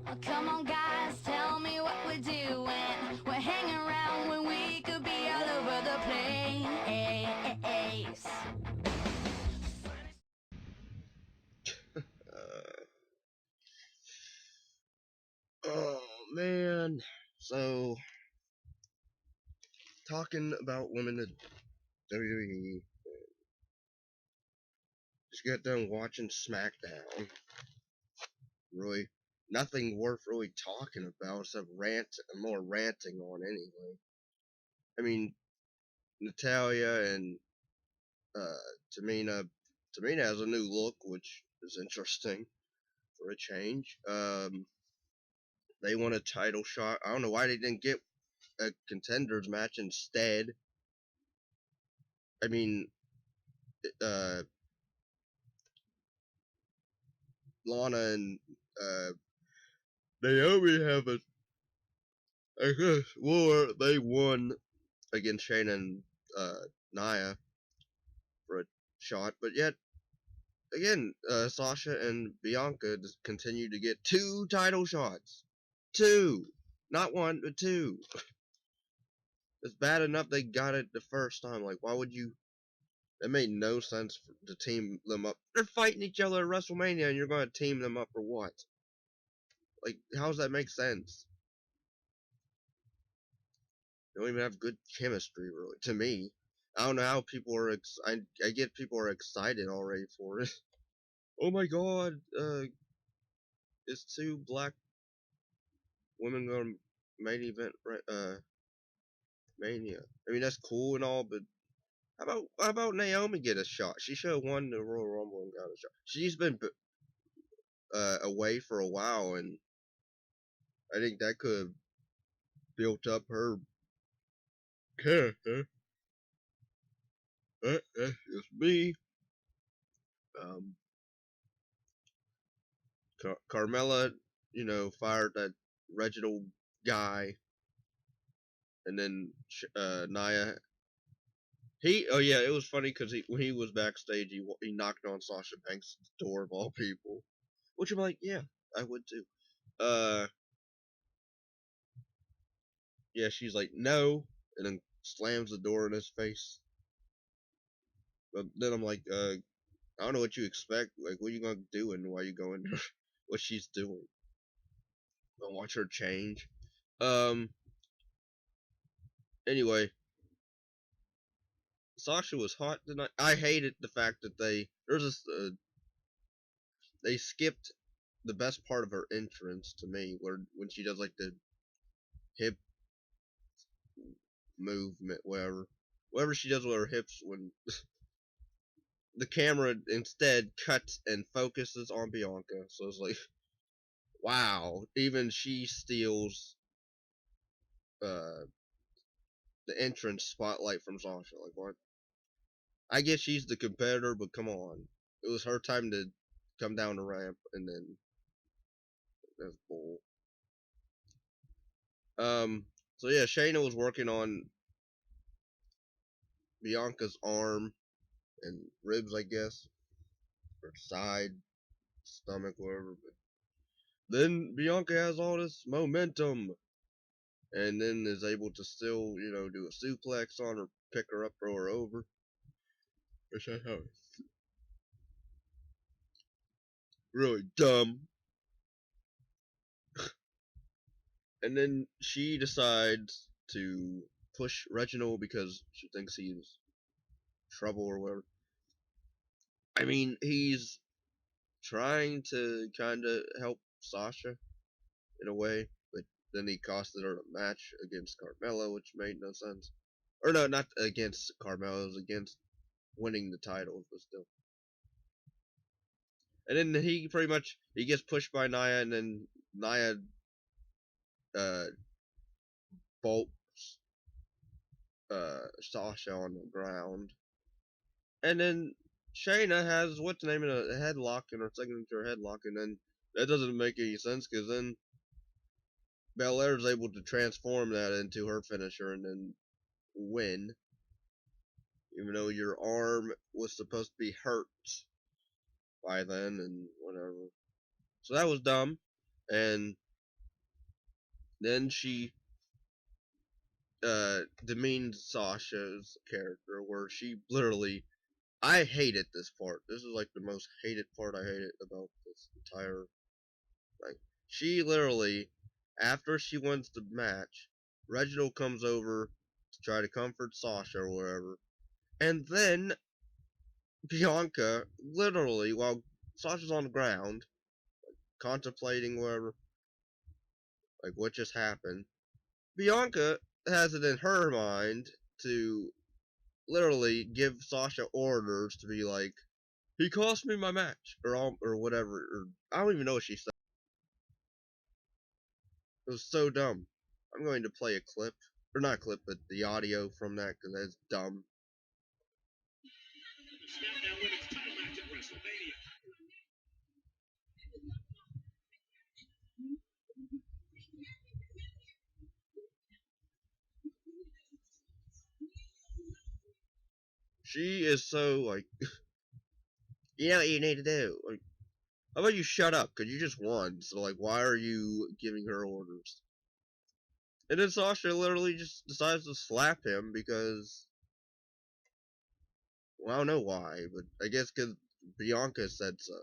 Oh, come on, guys, tell me what we're doing. We're hanging around when we could be all over the place. Oh man, so talking about women in WWE, just got done watching SmackDown. Really, nothing worth really talking about except more ranting on anyway. I mean, Natalia and Tamina. Tamina has a new look, which is interesting for a change. They won a title shot. I don't know why they didn't get a contenders match instead. I mean, uh, Lana and Naomi have a, I guess, war. They won against Shayna and Nia for a shot, but yet again, Sasha and Bianca just continue to get 2 title shots. 2, not 1, but 2. It's bad enough they got it the first time. Like, why would you? It made no sense to team them up. They're fighting each other at WrestleMania, and you're going to team them up for what? Like, how does that make sense? They don't even have good chemistry, really. To me, I don't know how people are. I get people are excited already for it. Oh my god! It's 2 black women going to main event Mania. I mean that's cool and all, but how about Naomi get a shot? She should have won the Royal Rumble and got a shot. She's been away for a while, and I think that could have built up her character. That's just me. Um, Carmella, fired that Reginald guy, and then Nia. Oh yeah, it was funny because when he was backstage, he knocked on Sasha Banks' door of all people, which I'm like, yeah, I would too. Yeah, she's like, no, and then slams the door in his face. But then I'm like, I don't know what you expect. Like, what are you gonna do and why you going? What she's doing? Don't watch her change. Um. Anyway, Sasha was hot tonight. I hated the fact that they skipped the best part of her entrance to me, where when she does like the hip movement, whatever she does with her hips, when the camera instead cuts and focuses on Bianca. So it's like, wow, even she steals uh, the entrance spotlight from Sasha. Like, what? I guess she's the competitor, but come on, it was her time to come down the ramp, and then that's bull. So yeah, Shayna was working on Bianca's arm and ribs, I guess, or side, stomach, whatever. But then Bianca has all this momentum, and then is able to still, do a suplex on her, pick her up, throw her over. Which I thought was really dumb. And then she decides to push Reginald because she thinks he's trouble or whatever. I mean, he's trying to kind of help Sasha in a way, but then he costed her a match against Carmella, which made no sense. Or no, not against Carmella, it was against winning the titles, but still. And then he gets pushed by Nia, and then Nia uh, bolts Sasha on the ground. And then Shayna has what's the name of a headlock in her signature headlock, and then that doesn't make any sense because then Belair is able to transform that into her finisher and then win, even though your arm was supposed to be hurt by then and whatever. So that was dumb, and Then she demeaned Sasha's character, where she literally, I hated this part. This is like the most hated part I hated about this entire thing. She literally, after she wins the match, Reginald comes over to try to comfort Sasha or whatever, and then Bianca, literally, while Sasha's on the ground, contemplating whatever, like what just happened, Bianca has it in her mind to literally give Sasha orders to be like, he cost me my match, or whatever, or I don't even know what she said. It was so dumb. I'm going to play a clip, or not a clip, but the audio from that, because that's dumb. SmackDown Women's title match at WrestleMania. She is so, like, you know what you need to do. Like, how about you shut up? Because you just won. So, like, why are you giving her orders? And then Sasha literally just decides to slap him because, well, I don't know why, but I guess because Bianca said so.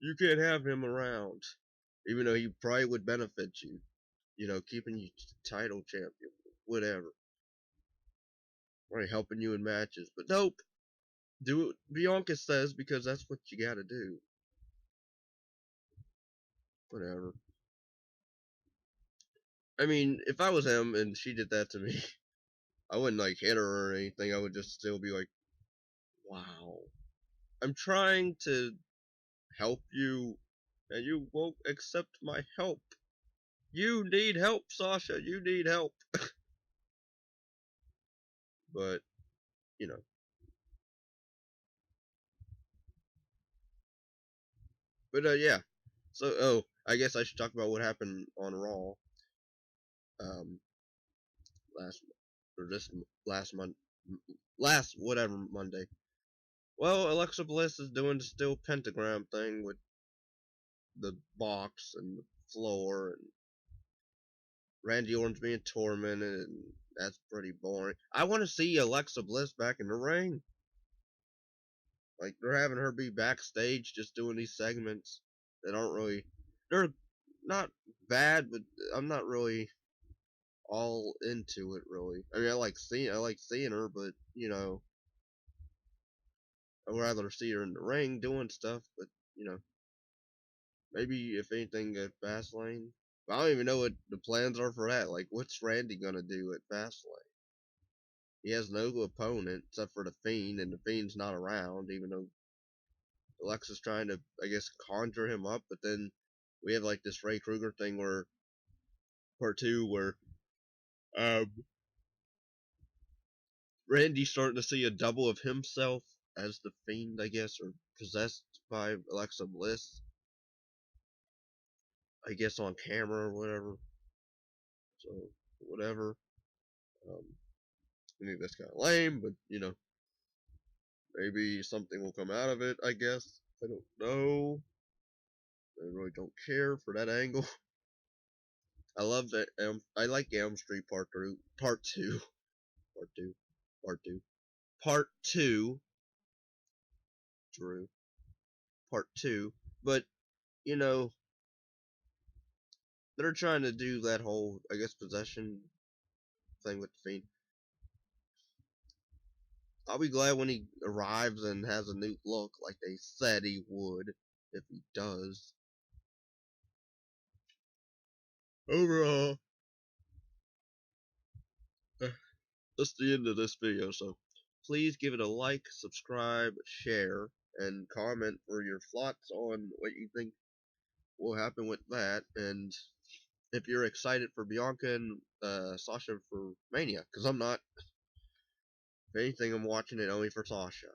You can't have him around. Even though he probably would benefit you. You know, keeping you title champion. Whatever. Or helping you in matches. But nope. Do what Bianca says because that's what you gotta do. Whatever. I mean, if I was him and she did that to me, I wouldn't like hit her or anything. I would just still be like, wow. I'm trying to help you and you won't accept my help. You need help, Sasha. You need help. But, you know. But, yeah. So, I guess I should talk about what happened on Raw. Last, or this last month. Last, whatever, Monday. Well, Alexa Bliss is doing the steel pentagram thing with the box and the floor, and Randy Orton's being tormented, and that's pretty boring. I want to see Alexa Bliss back in the ring. Like, they're having her be backstage just doing these segments that aren't really, they're not bad, but I'm not really all into it, really. I mean, I like seeing her, but, you know, I'd rather see her in the ring doing stuff, but, you know, maybe if anything at Fastlane. I don't even know what the plans are for that. Like, what's Randy gonna do at Fastlane? He has no opponent except for the Fiend, and the Fiend's not around, even though Alexa's trying to, I guess, conjure him up. But then we have like this Ray Kruger thing where part two, where um, Randy's starting to see a double of himself as the Fiend, I guess, or possessed by Alexa Bliss. I guess on camera or whatever. So whatever. Um, I think that's kind of lame, but you know, maybe something will come out of it. I guess I don't know. I really don't care for that angle. I love that. I like Elm Street Part 2, Part 2, Part 2, Part 2, Part 2. Drew, Part 2. But you know, they're trying to do that whole, I guess, possession thing with the Fiend. I'll be glad when he arrives and has a new look like they said he would, if he does. Overall, that's the end of this video, so please give it a like, subscribe, share, and comment for your thoughts on what you think will happen with that, and if you're excited for Bianca and Sasha for Mania, because I'm not. If anything, I'm watching it only for Sasha.